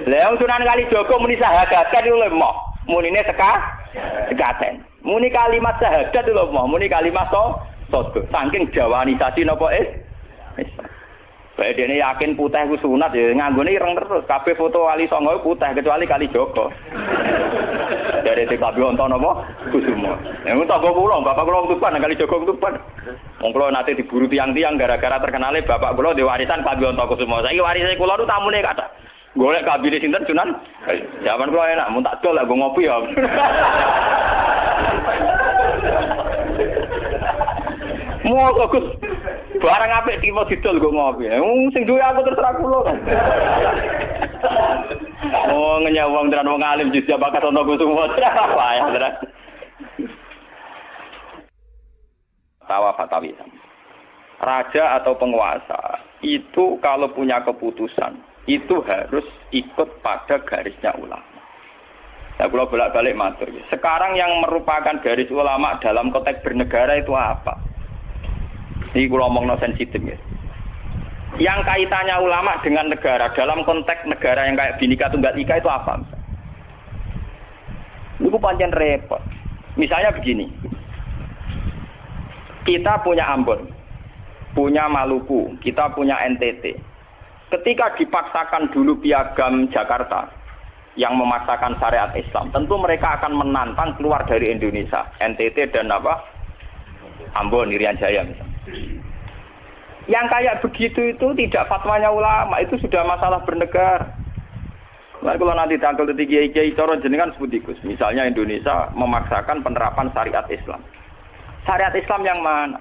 Lah wong Sunan Kalijaga muni syahadat kan lho moh. Munine sekaten. Muni kalimat syahadat lho moh, muni kalimat sodo. Saking jawanisasi napa bae dene yakin putih ku sunat ya nganggone ireng terus. Kabeh foto wali songo putih kecuali Kalijaga. Dari TKB wonten napa Kusuma. Nek tangga kula, bapak kula Tuban Kalijaga Tuban. Wong kula nate diburu tiang-tiang gara-gara terkenale bapak kula di warisan KB Wonto Kusuma. Saiki warise kula nu tamune kathah. Golek kabine sinten Sunan? Zaman kula enak mun tak dol lek ngopi ya. Mau Gus. Barang apik tiba didol go ngopi. Sing duwe aku terserah kula kan. Oh ngenyawang tenan wong alim jus ya bakat ono Kusuma. Apa ya, Saudara? Fatawi. Raja atau penguasa itu kalau punya keputusan itu harus ikut pada garisnya ulama. Nah, kalau bolak-balik matur. Sekarang yang merupakan garis ulama dalam konteks bernegara itu apa? Ini kalau ngomong sensitif ya. Yang kaitannya ulama dengan negara dalam konteks negara yang kayak Bhinneka Tunggal Ika itu apa? Itu pancen repot. Misalnya begini. Kita punya Ambon, punya Maluku, kita punya NTT. Ketika dipaksakan dulu piagam Jakarta yang memaksakan syariat Islam, tentu mereka akan menantang keluar dari Indonesia, NTT dan Ambon, Irian Jaya misalnya. Yang kayak begitu itu tidak fatwanya ulama, itu sudah masalah bernegara. Nah, kalau nanti tanggal kiai cara jenengan sebut ikus, misalnya Indonesia memaksakan penerapan syariat Islam. Syariat Islam yang mana?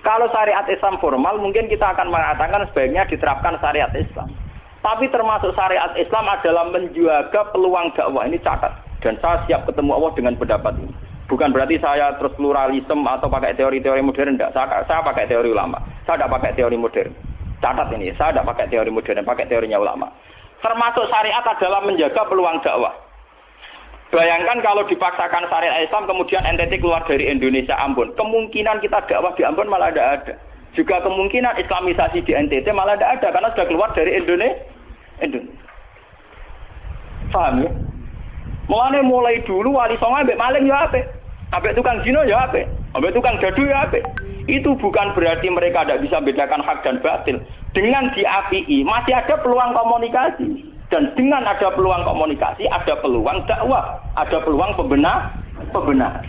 Kalau syariat Islam formal mungkin kita akan mengatakan sebaiknya diterapkan syariat Islam. Tapi termasuk syariat Islam adalah menjaga peluang dakwah. Ini catat. Dan saya siap ketemu Allah dengan pendapat ini. Bukan berarti saya terus pluralisme atau pakai teori-teori modern. Tidak. Saya pakai teori ulama. Saya tidak pakai teori modern. Catat ini. Saya tidak pakai teori modern. Pakai teorinya ulama. Termasuk syariat adalah menjaga peluang dakwah. Bayangkan kalau dipaksakan syariat Islam kemudian NTT keluar dari Indonesia Ambon. Kemungkinan kita dakwah di Ambon malah tidak ada. Juga kemungkinan Islamisasi di NTT malah tidak ada karena sudah keluar dari Indonesia. Paham ya? Mulai dulu wali songo ambek maling ya apik. Ambek tukang zina ya apik. Ambek tukang jadu ya apik. Itu bukan berarti mereka tidak bisa bedakan hak dan batil. Dengan diapii masih ada peluang komunikasi. Dan dengan ada peluang komunikasi, ada peluang dakwah, ada peluang pembenahan.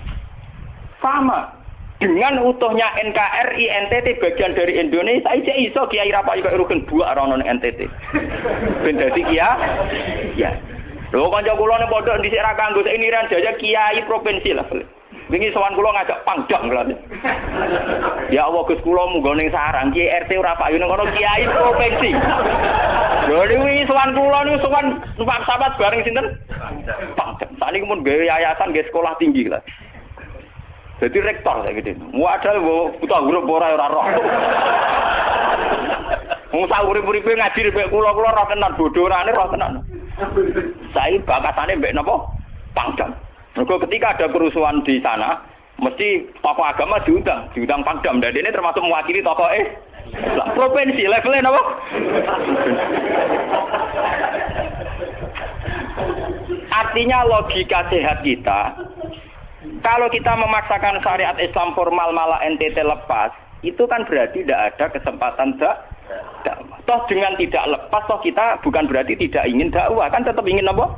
Sama dengan utuhnya NKRI NTT bagian dari Indonesia, iso Kiai Rapayu kok rugen buak rono NTT. Ben dadi ya. Lho kanca kula ning pondok dhisik ra kanggo ini Irian Jaya Kiai provinsi lah. Wingi sowan kula ngajak Pangdam lho. Ya Allah Gus kula munggo ning sarang Kiai RT ora payu ning kono Kiai provinsi. Lho wingi sowan kula niku sowan numpak sahabat bareng sinten? Pangdam. Saniki mun gawe yayasan gawe sekolah tinggi lah. Jadi rektor saya gitu. Wadah buta huruf ora roh. Wong sak urip-uripe ngaji mek kula roh tenan bodorane roh tenan. Saya bakatane mbek napa? Pangdam. Mergo ketika ada kerusuhan di sana, mesti tokoh agama diundang Pangdam. Dan ini termasuk mewakili tokoh provinsi levelnya napa? Artinya logika sehat kita, kalau kita memaksakan syariat Islam formal malah NTT lepas, itu kan berarti tidak ada kesempatan dakwah. Toh dengan tidak lepas, toh kita bukan berarti tidak ingin dakwah, kan tetap ingin apa?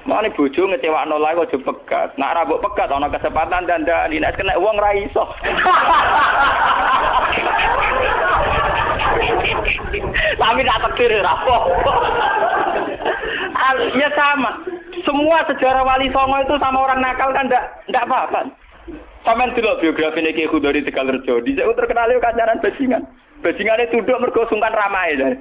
Mane bojo ngecewakno lae aja pegat. Nek ra mbok pegat ana kesempatan dandani nek kena wong ra iso. Tapi tak takdir ra apa. Ya sama. Semua sejarah Wali Songo itu sama orang nakal kan ndak apa-apa. Sampeyan delok biografi Ki Khudori Tegalrejo, dhisik terkenal yo kancanan bajingan. Bajingane tunduk mergo sungkan ramae.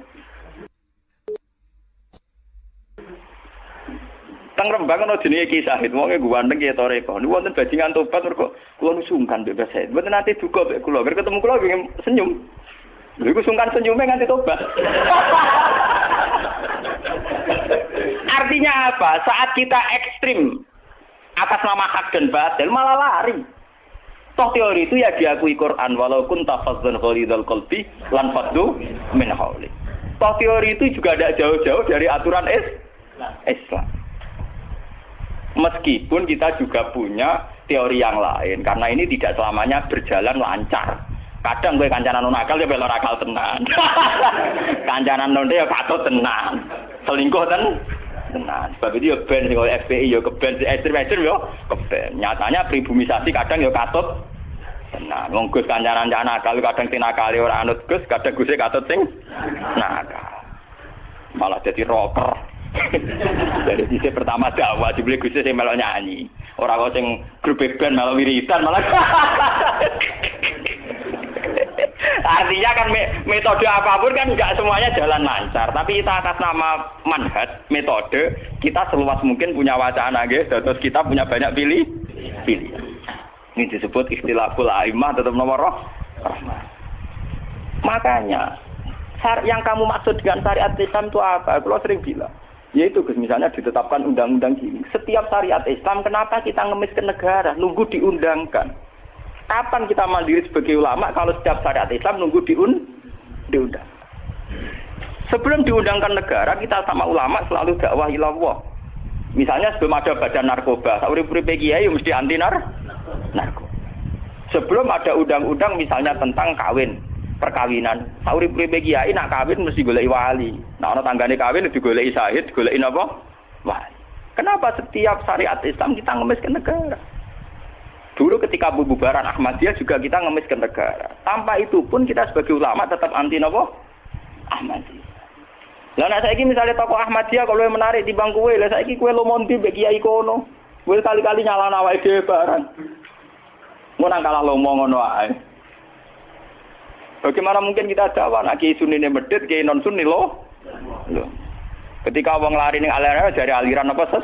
Teng Rembang ana jenenge Ki Sahid, wong e ganteng ya toreko. Niku wonten bajingan tobat mergo kula nu sungkan mbek Sahid. Mboten nate duka mbek kula, ger ketemu kula pengen senyum. Lha iku sungkan senyume nganti tobat. Artinya apa? Saat kita ekstrim atas nama hak dan batil malah lari. Toh teori itu ya diakui Quran, walau kunta fazzan ghalidhal qalbi lan faddu min hawli. Toh teori itu juga tidak jauh-jauh dari aturan Islam. Meskipun kita juga punya teori yang lain, karena ini tidak selamanya berjalan lancar. Kadang gue kancanan nakal ya belok akal tenan. Kancanan nonde ya katut tenan. Selingkuh tenan. Sebab itu ya ben sing FPI ya keben ekstrem ya keben. Nyatanya pribumisasi kadang ya katut tenan. Wong Gus kancanan nakal kadang tinakali ora anut Gus, kadang Gus katut sing nakal. Malah jadi rocker. Dari sisi pertama dakwah dibeli Gus sing melok nyanyi. Ora kok sing grup band melok wiridan malah. Artinya kan metode apapun kan enggak semuanya jalan lancar, tapi kita atas nama manhaj, metode, kita seluas mungkin punya wacana nggih, terus kita punya banyak pilih. Ini disebut ikhtilaful a'immah tetap nomor rahmah. Makanya yang kamu maksud dengan syariat Islam itu apa? Kalau sering bilang, yaitu misalnya ditetapkan undang-undang gini. Setiap syariat Islam, kenapa kita ngemis ke negara? Nunggu diundangkan. Kapan kita mandiri sebagai ulama kalau setiap syariat Islam nunggu diundang? Sebelum diundangkan negara, kita sama ulama selalu dakwah ilallah. Misalnya sebelum ada badan narkoba, urip-uripe kiai mesti anti narkoba. Sebelum ada undang-undang misalnya tentang kawin, perkawinan, urip-uripe kiai nak kawin mesti goleki wali. Nah ana tanggane kawin digoleki syahid, goleki napa? Wali. Kenapa setiap syariat Islam kita ngemis ke negara? Dulu ketika pembubaran Ahmadiyah juga kita ngemis ke negara. Tanpa itu pun kita sebagai ulama tetap anti napa? Ahmadiyah. Lah nek saiki misalnya tokoh Ahmadiyah kalau menarik di bangku kowe, lah saiki kowe lomonti mbek kiai kono. Kowe kali-kali nyalahno awake dhewe barang. Mun nang kalah lomo ngono ae. Bagaimana mungkin kita dakwah nek kiai sunni medhit, kiai non sunni loh. Ketika wong lari ning aliran dari aliran apa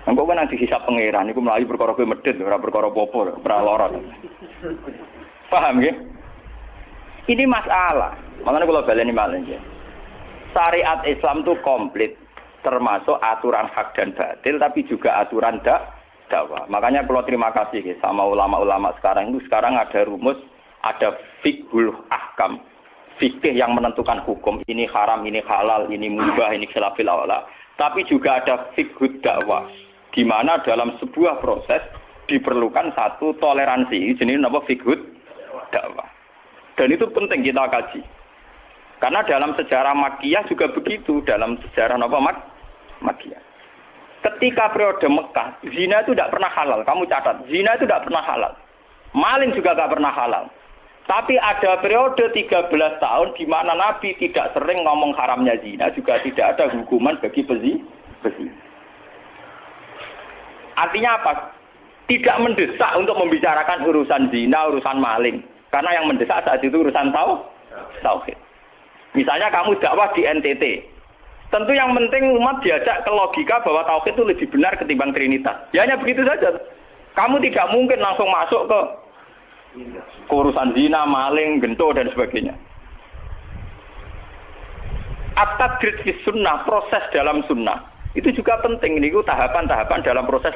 Engko kan nanti hisab pangeran iku mlayu perkara kowe medhit ora perkara apa-apa, ora lara. Paham nggih? Ini masalah. Makanya kula baleni malih nggih. Syariat Islam itu komplit, termasuk aturan hak dan batil tapi juga aturan dakwah. Makanya kula terima kasih sama ulama-ulama sekarang itu sekarang ada rumus, ada fiqhul ahkam. Fikih yang menentukan hukum, ini haram, ini halal, ini mubah, ini khilafil aula. Tapi juga ada fiqhud dakwah. Di mana dalam sebuah proses diperlukan satu toleransi, jenis apa fiqhud dakwah. Dan itu penting kita kaji. Karena dalam sejarah Makkiyah juga begitu, dalam sejarah apa Makkiyah. Ketika periode Mekah, zina itu tidak pernah halal. Kamu catat, zina itu tidak pernah halal. Maling juga tidak pernah halal. Tapi ada periode 13 tahun di mana Nabi tidak sering ngomong haramnya zina, juga tidak ada hukuman bagi pezina. Artinya apa? Tidak mendesak untuk membicarakan urusan zina, urusan maling. Karena yang mendesak saat itu urusan tauhid. Misalnya kamu dakwah di NTT. Tentu yang penting umat diajak ke logika bahwa tauhid itu lebih benar ketimbang trinitas. Ya hanya begitu saja. Kamu tidak mungkin langsung masuk ke urusan zina, maling, gento dan sebagainya. At-tadrid fi sunnah, proses dalam sunnah. Itu juga penting, ini tahapan-tahapan dalam proses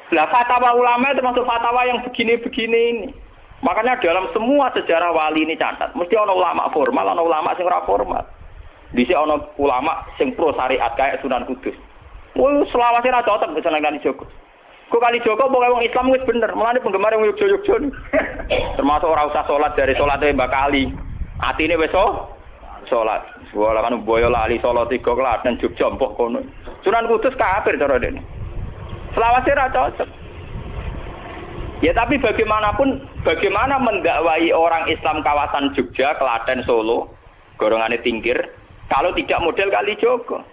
Lah fatwa ulama termasuk fatwa yang begini-begini ini. Makanya dalam semua sejarah wali ini catat, mesti ana ulama formal, ana ulama sing ora formal. Dhisik ana ulama sing pro syariat kayak Sunan Kudus. Woi, selawase ra cocok misalnya Kali Joko. Kok Kali Joko pokoke wong Islam wis bener, mulane penggemar wong Yogyakarta. Termasuk ora usah salat dari salate Mbak Kali. Atine wis salat. Wala kan boyo lali Solo 3 Klaten Jogja mbok kono. Sunan Kudus kafir cara dene. Selawase ra cocok. Ya tapi bagaimanapun bagaimana mendakwai orang Islam kawasan Jogja, Klaten, Solo, golongane tingkir kalau tidak model Kali Joko.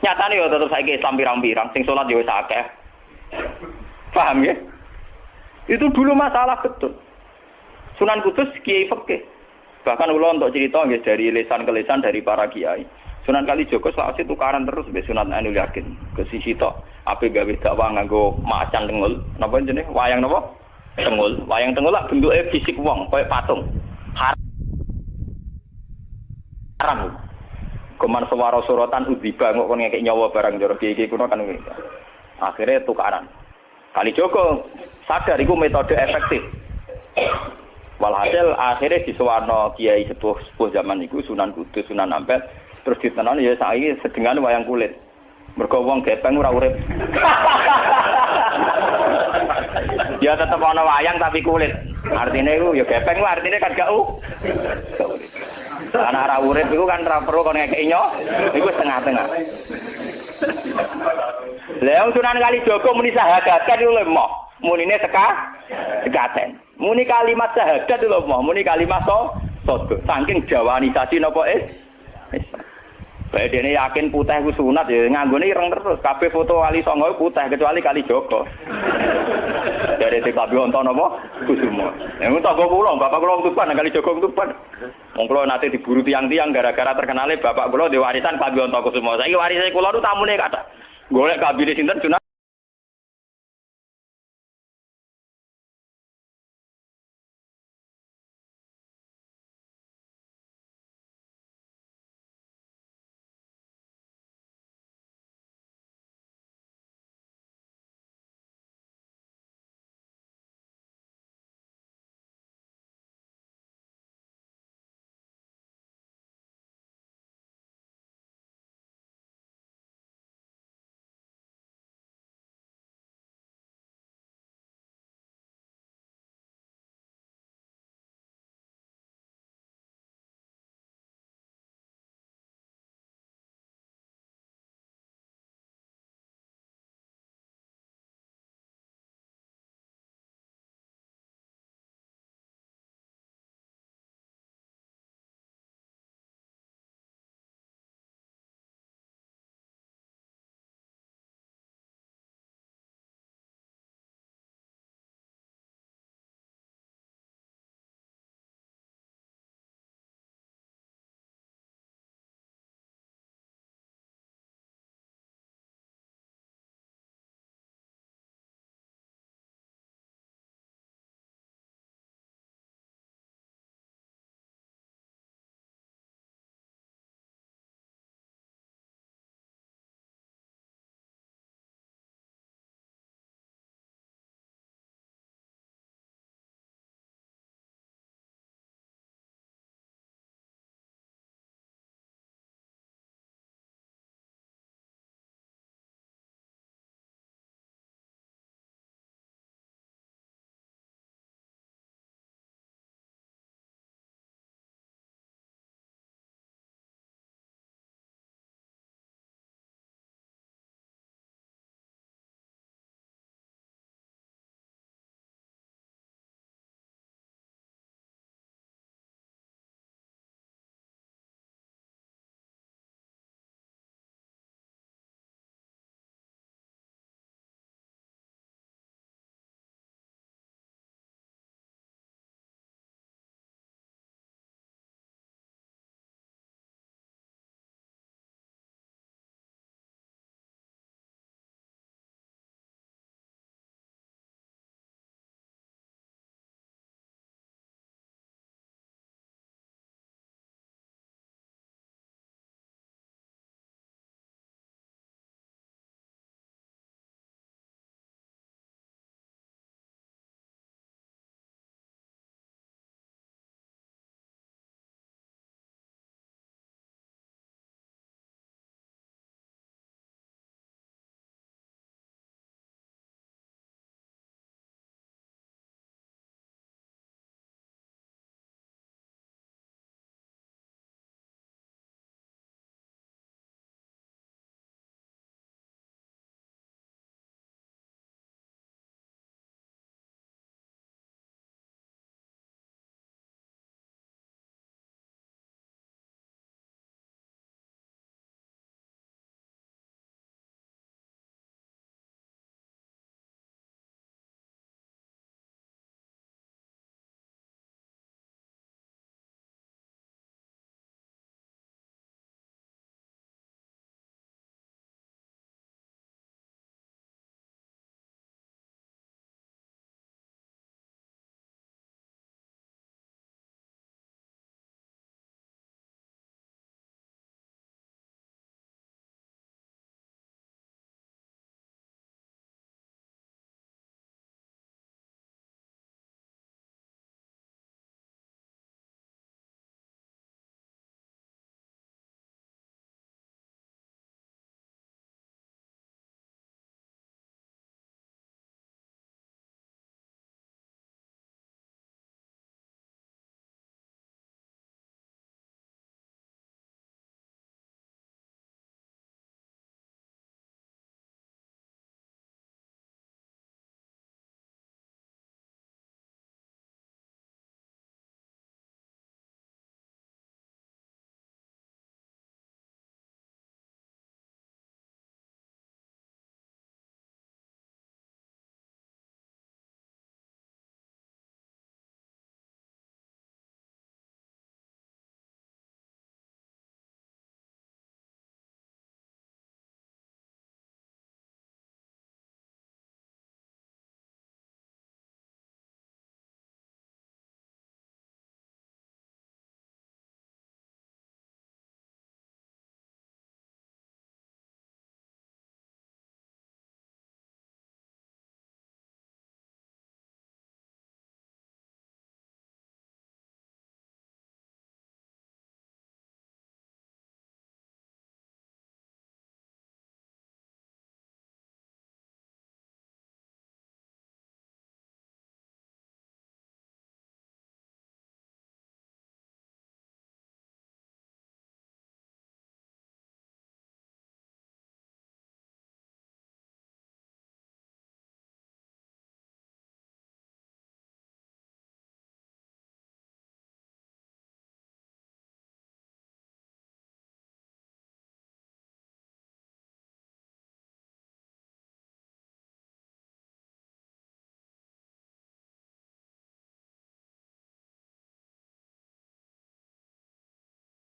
Nyatane ya tetep saiki Islam pirang-pirang sing salat ya wis akeh. Paham ya? Itu dulu masalah betul. Sunan Kudus kiai fikih. Bahkan ulo untuk cerita nggih dari lesan ke lesan dari para kiai. Sunan Kalijogo selawase tukaran terus mbek Sunan Ainul Yakin. Ke sisi tok ape gawe dakwah nganggo macan tengul. Napa jenenge? Wayang napa? Tengul. Wayang tengul lak bentuke fisik wong, koyo patung. Haram. Kuman sewara sorotan udziba kok kon ngekek nyawa barang jero iki kuno kan. Akhirnya tukaran. Kalijogo sadar iku metode efektif. Walhasil akhirnya disuwarno kiai sepuh zaman iku Sunan Kudus, Sunan Ampel terus ditenan ya saiki sedengan wayang kulit. Mergo wong gepeng ora urip. Dia tetep ana wayang tapi kulit. Artine iku ya gepeng artine kan gak anak ora urip iku kan ora perlu kon ngekeki nyo, iku setengah-tengah. Lah Sunan Kalijaga muni syahadat iku lho moh, munine sekaten. Muni kalimat syahadat lho moh, muni kalimat sodho. Saking jawanisasi napa bae dene yakin putih ku sunat ya nganggone ireng terus. Kabeh foto wali songo putih kecuali Kalijaga. Dari Kabi Onto napa Kusumo. Yang tangga kula, bapak kula Tuban Kalijaga Tuban. Wong kula nate diburu tiang-tiang gara-gara terkenale bapak kula di warisan Kabi Onto Kusumo. Saiki warise kula nu tamune kathah. Golek kabine sinten Sunan